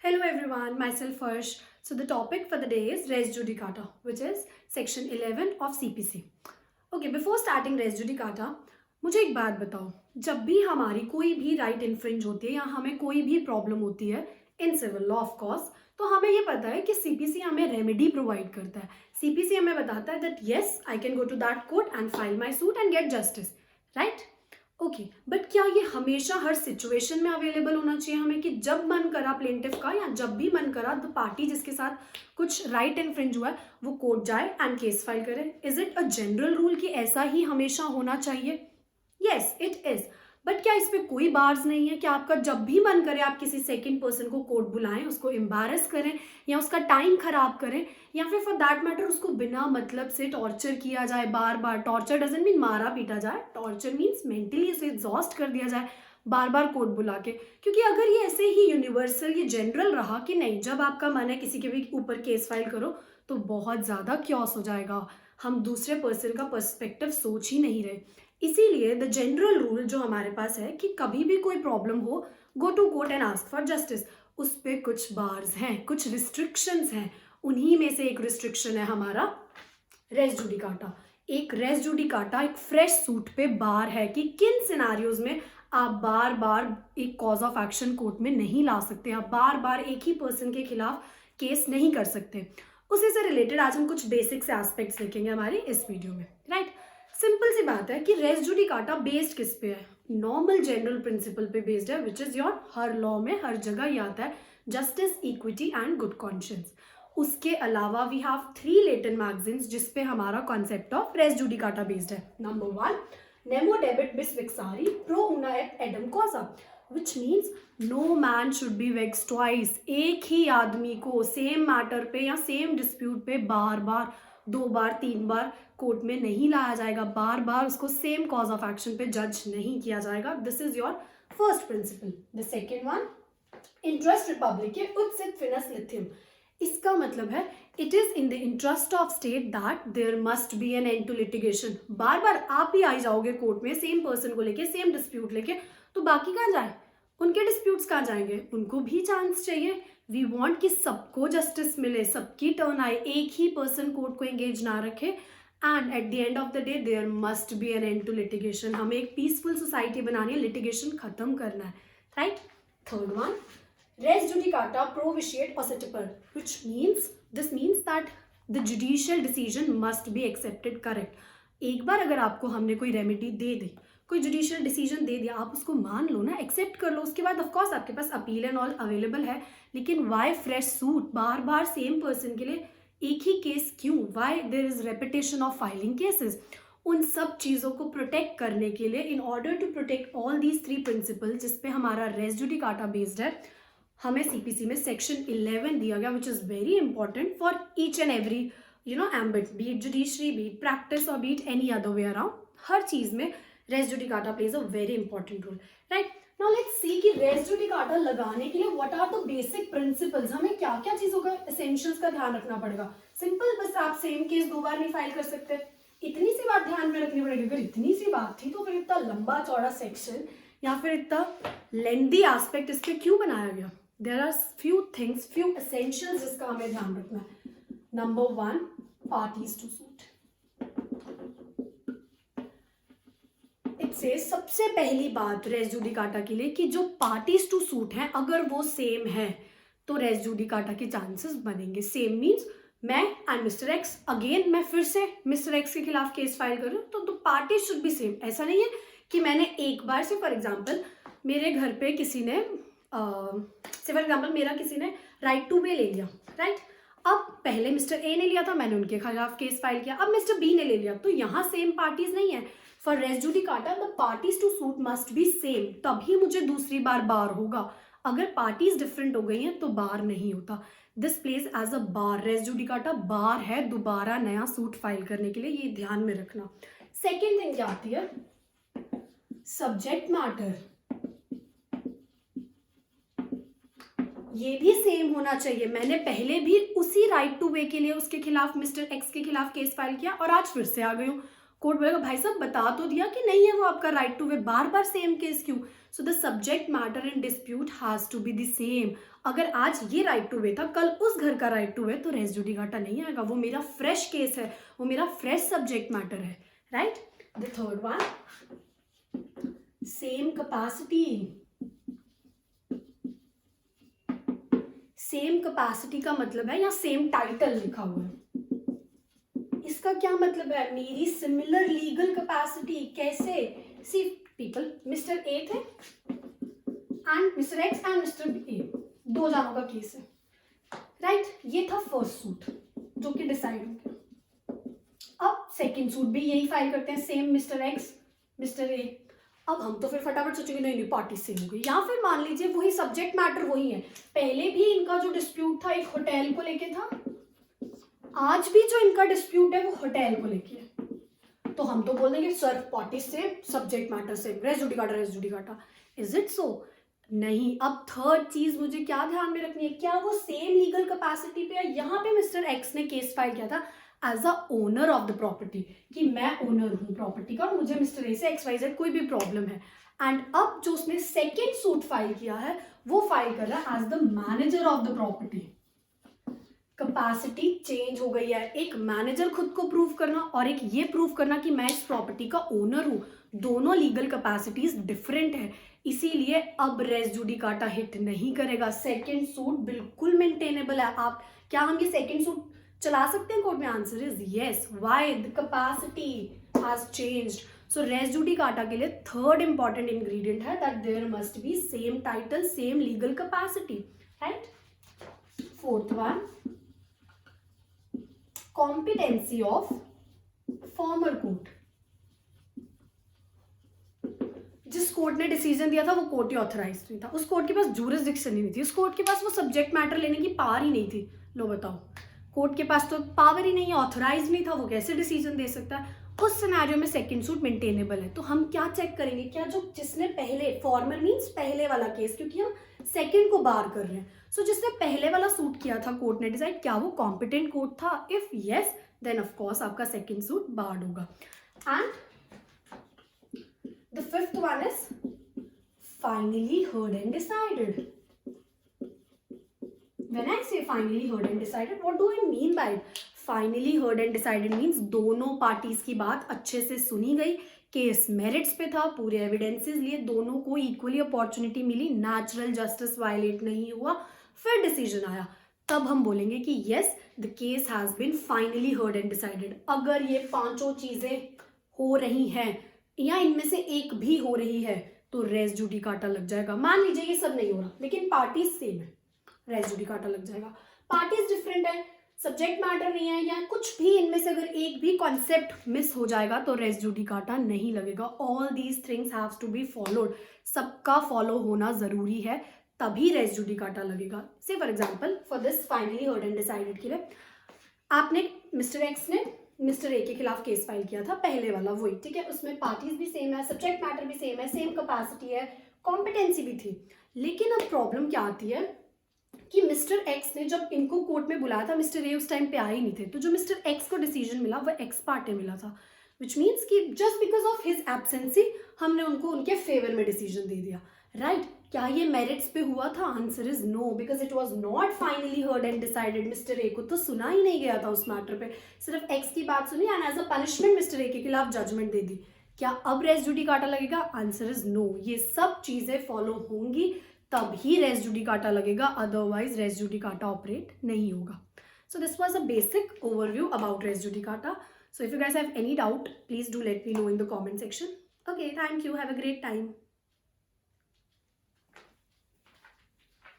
Hello everyone, myself Harsh. So the topic for the day is res judicata, which is section 11 of CPC. Okay, before starting res judicata, मुझे एक बात बताओ, जब भी हमारी कोई भी राइट इन्फ्रिंज होती है या हमें कोई भी प्रॉब्लम होती है in civil law of course, तो हमें ये पता है कि सीपीसी हमें रेमेडी प्रोवाइड करता है. सीपीसी हमें बताता है that yes I can go to that court and file my suit and get justice, right? Okay, but क्या ये हमेशा हर सिचुएशन में अवेलेबल होना चाहिए हमें कि जब मन करा प्लेंटिफ का या जब भी मन करा द पार्टी जिसके साथ कुछ राइट इन्फ्रिंज हुआ है वो कोर्ट जाए एंड केस फाइल करे? Is it a general rule कि ऐसा ही हमेशा होना चाहिए? Yes it is. बट क्या इस पे कोई बार्स नहीं है कि आपका जब भी मन करे आप किसी सेकंड पर्सन को कोर्ट बुलाएं, उसको एम्बारस करें या उसका टाइम खराब करें, या फिर फॉर दैट मैटर उसको बिना मतलब से टॉर्चर किया जाए बार बार? टॉर्चर डजंट मीन मारा पीटा जाए, टॉर्चर मीन्स मेंटली इसे एग्जॉस्ट कर दिया जाए बार बार कोर्ट बुला के. क्योंकि अगर ये ऐसे ही यूनिवर्सल, ये जनरल रहा कि नहीं जब आपका मन है किसी के भी ऊपर केस फाइल करो, तो बहुत ज़्यादा क्योस हो जाएगा. हम दूसरे पर्सन का पर्सपेक्टिव सोच ही नहीं रहे. इसीलिए द जनरल रूल जो हमारे पास है कि कभी भी कोई प्रॉब्लम हो, go to court and ask for justice. उस पर कुछ बार्स हैं, कुछ रिस्ट्रिक्शंस हैं. उन्हीं में से एक रिस्ट्रिक्शन है हमारा रेस जुडिकाटा. एक रेस जुडिकाटा एक फ्रेश सूट पे बार है कि किन सिनारियोज में आप बार बार एक कॉज ऑफ एक्शन कोर्ट में नहीं ला सकते, आप बार बार एक ही पर्सन के खिलाफ केस नहीं कर सकते. उसी से रिलेटेड आज हम कुछ बेसिक से एस्पेक्ट्स देखेंगे हमारे इस वीडियो में, राइट? सिंपल सी बात है कि रेस जुडिकाटा बेस्ड किस पे है? नॉर्मल जनरल प्रिंसिपल पे बेस्ड है, विच इज योर हर लॉ में हर जगह ही आता है, justice, equity and good conscience. उसके अलावा वी हैव 3 लेटेंट मैगजीन्स जिसपे हमारा concept of res judicata based है. Number 1, nemo debet bis vexari pro una et eadem causa, which means no man should be vexed twice. एक ही आदमी को same matter पे या सेम डिस्प्यूट पे बार बार 2 बार 3 बार court में नहीं लाया जाएगा, बार बार उसको सेम कॉज ऑफ एक्शन पे जज नहीं किया जाएगा. This is your first principle. The second one, interest reipublicae ut sit finis litium. इसका मतलब है it is in the interest of state that there must be an end to litigation. बार बार आप ही आई जाओगे कोर्ट में सेम पर्सन को लेके, सेम डिस्प्यूट लेके, तो बाकी कहाँ जाए? उनके डिस्प्यूट्स कहाँ जाएंगे? उनको भी चांस चाहिए. वी वांट कि सबको जस्टिस मिले, सबकी टर्न आए, एक ही पर्सन कोर्ट को एंगेज ना रखे, and at the end of the day there must be an end to litigation. हमें एक पीसफुल सोसाइटी बनानी है, लिटिगेशन खत्म करना है, right? Third one, res judicata pro veritate ऑसिटिपर, which means this means that the judicial decision must be accepted correct. एक बार अगर आपको हमने कोई रेमेडी दे दी, कोई जुडिशियल डिसीजन दे दिया, आप उसको मान लो ना, एक्सेप्ट कर लो. उसके बाद ऑफकोर्स आपके पास अपील एंड ऑल अवेलेबल है, लेकिन वाई फ्रेश सूट? बार बार सेम पर्सन के लिए एक ही केस क्यों? Why there is repetition of filing cases? उन सब चीज़ों को प्रोटेक्ट करने के लिए, in order to protect all these 3 principle जिसपे हमारा रेस जुडिकाटा बेस्ड है, हमें सीपीसी में सेक्शन 11 दिया गया, which is very important for each and every ambit, be it judiciary, be it practice और be it any other way around. हर चीज़ में res judicata plays a very important role, right? Now let's see कि res judicata लगाने के लिए what are the basic principles. हमें क्या क्या चीज़ों का, एसेंशियल्स का ध्यान रखना पड़ेगा. सिंपल, बस आप सेम केस 2 बार नहीं फाइल कर सकते. इतनी सी बात ध्यान में रखनी पड़ेगी. अगर इतनी सी बात थी तो फिर इतना लंबा चौड़ा सेक्शन या फिर इतना लेंथी एस्पेक्ट इस पर क्यों बनाया गया? There are few things, few essentials जिसका हमें ध्यान रखना है. Number 1, parties to suit. इससे सबसे पहली बात रेस जुडिकाटा के लिए कि जो पार्टीज टू सूट हैं अगर वो सेम है तो रेस जुडिकाटा के चांसेस बनेंगे. सेम मीन्स मैं एंड मिस्टर एक्स, अगेन मैं फिर से मिस्टर एक्स के खिलाफ केस फाइल करूँ तो पार्टी शुड बी सेम. ऐसा नहीं है कि मैंने एक बार से, फॉर एग्जाम्पल मेरे घर पे किसी ने फॉर एग्जाम्पल मेरा किसी ने राइट टू वे ले लिया, राइट? अब पहले मिस्टर ए ने लिया था, मैंने उनके खिलाफ केस फाइल किया, अब मिस्टर बी ने ले लिया, तो यहाँ सेम पार्टीज नहीं है. For res judicata the parties to suit must be same, तभी मुझे दूसरी बार बार होगा. अगर पार्टीज डिफरेंट हो गई हैं तो बार नहीं होता. This plays as a bar. Res judicata bar है दोबारा नया सूट फाइल करने के लिए, ये ध्यान में रखना. सेकेंड थिंग क्या आती है? Subject matter. ये भी सेम होना चाहिए. मैंने पहले भी उसी राइट टू वे के लिए उसके खिलाफ, मिस्टर एक्स के खिलाफ केस फाइल किया और आज फिर से आ गई हूँ. कोर्ट बोलेगा भाई साहब बता तो दिया कि नहीं है वो आपका राइट टू वे, बार बार सेम केस क्यों? So the subject matter in dispute has to be the same. अगर आज ये राइट टू वे था, कल उस घर का राइट टू वे, तो रेस जुडिकाटा नहीं आएगा, वो मेरा फ्रेश केस है, वो मेरा फ्रेश सब्जेक्ट मैटर है, right. The third one, same capacity. Same capacity का मतलब है, या सेम टाइटल लिखा हुआ है, इसका क्या मतलब है? मेरी सिमिलर लीगल कैपेसिटी। कैसे? सी पीपल, मिस्टर ए थे and mister x and mister A, दो जानों का केस है, राइट। ये था फर्स्ट सूट जो कि डिसाइड हो गया। अब सेकंड सूट भी यही फाइल करते हैं, same mister x mister A. अब हम तो फिर फटाफट सोचेंगे नहीं नहीं पार्टी सेम हो गई, या फिर मान लीजिए वही सब्जेक्ट मैटर वही है, पहले भी इनका जो डिस्प्यूट था एक होटल को लेके था, आज भी जो इनका डिस्प्यूट है वो होटल को लेके है, तो हम तो बोल देंगे sir party same, subject matter same, res judicata res judicata. Is it so? नहीं। अब थर्ड चीज मुझे क्या ध्यान में रखनी है, क्या वो सेम लीगल कैपेसिटी पे है? यहाँ पे मिस्टर एक्स ने केस फाइल किया था as a owner of the property, कि मैं ओनर हूँ प्रॉपर्टी का, मुझे मिस्टर ए से XYZ कोई भी प्रॉब्लम है। एंड अब जो उसने सेकेंड सूट फाइल किया है वो फाइल कर रहा है as the manager of the property. Capacity change हो गई है, एक मैनेजर खुद को प्रूव करना और एक ये प्रूव करना कि मैं इस प्रॉपर्टी का ओनर हूं, दोनों लीगल कैपेसिटीज डिफरेंट है, इसीलिए अब रेस जुडिकाटा हिट नहीं करेगा। सेकंड सूट बिल्कुल मेंटेनेबल है। आप क्या हम ये सेकंड सूट चला सकते हैं कोर्ट में? Answer is yes. Why? The capacity has changed. So res judicata के लिए थर्ड इंपॉर्टेंट इंग्रेडिएंट है that there must be same title same legal capacity, right. Fourth one, competency of former court. जिस court ने decision दिया था वो court ही authorise नहीं था, उस कोर्ट के पास जूरिसडिक्शन ही नहीं थी, उस कोर्ट के पास वो सब्जेक्ट मैटर लेने की पावर ही नहीं थी। लो बताओ, कोर्ट के पास तो पावर ही नहीं है, ऑथराइज नहीं था, वो कैसे डिसीजन दे सकता है? उस सिनेरियो में सेकंड सूट मेंटेनेबल है। तो हम क्या चेक करेंगे, क्या जो जिसने पहले, फॉर्मर मींस पहले वाला केस, क्योंकि हम सेकंड को बार कर रहे हैं, सो जिसने पहले वाला सूट किया था कोर्ट ने डिसाइड, क्या वो कॉम्पिटेंट कोर्ट था? If yes then of course आपका सेकंड सूट बार्ड होगा। And the fifth one is finally heard and decided. When I say finally heard and decided, what do I mean by it? Finally heard and decided means दोनों parties की बात अच्छे से सुनी गई, case merits पे था, पूरे एविडेंसेस लिए, दोनों को इक्वली अपॉर्चुनिटी मिली, नेचुरल जस्टिस वायलेट नहीं हुआ, फिर डिसीजन आया, तब हम बोलेंगे कि yes the case has been finally heard and decided. अगर ये पांचों चीजें हो रही हैं या इनमें से एक भी हो रही है तो रेस जुडिकाटा लग जाएगा। मान लीजिए ये सब नहीं हो रहा लेकिन पार्टीज सेम है, रेस जुडिकाटा लग जाएगा। पार्टीज डिफरेंट है, सब्जेक्ट मैटर नहीं है, या कुछ भी इनमें से अगर एक भी कॉन्सेप्ट मिस हो जाएगा तो रेस जुडिकाटा नहीं लगेगा। All these things have to be followed, सबका फॉलो होना जरूरी है, तभी रेस जुडिकाटा लगेगा। Say for example for this finally heard and decided के लिए आपने, मिस्टर एक्स ने मिस्टर ए के खिलाफ केस फाइल किया था, पहले वाला वही, ठीक है, उसमें पार्टीज भी सेम है, सब्जेक्ट मैटर भी सेम है, सेम कैपेसिटी है, कॉम्पिटेंसी भी थी। लेकिन अब प्रॉब्लम क्या आती है कि मिस्टर एक्स ने जब इनको कोर्ट में बुलाया था, मिस्टर ए उस टाइम पे आए ही नहीं थे, तो जो मिस्टर एक्स को डिसीजन मिला वो एक्स पार्टे मिला था, विच मीन्स कि जस्ट बिकॉज ऑफ हिज एब्सेंसी हमने उनको उनके फेवर में डिसीजन दे दिया, राइट। क्या ये मेरिट्स पे हुआ था? Answer is no, because it was not finally heard and decided. Mister A को तो सुना ही नहीं गया था उस मैटर पे, सिर्फ एक्स की बात सुनी and as a punishment mister A के खिलाफ जजमेंट दे दी। क्या अब रेस जुडिकाटा लगेगा? Answer is no. ये सब चीजें फॉलो होंगी तभी रेस जुडिकाटा लगेगा, अदरवाइज रेस जुडिकाटा ऑपरेट नहीं होगा। So this was a basic overview about res judicata. So if you guys have any doubt, please do let me know in the comment section. Okay, thank you. Have a great time.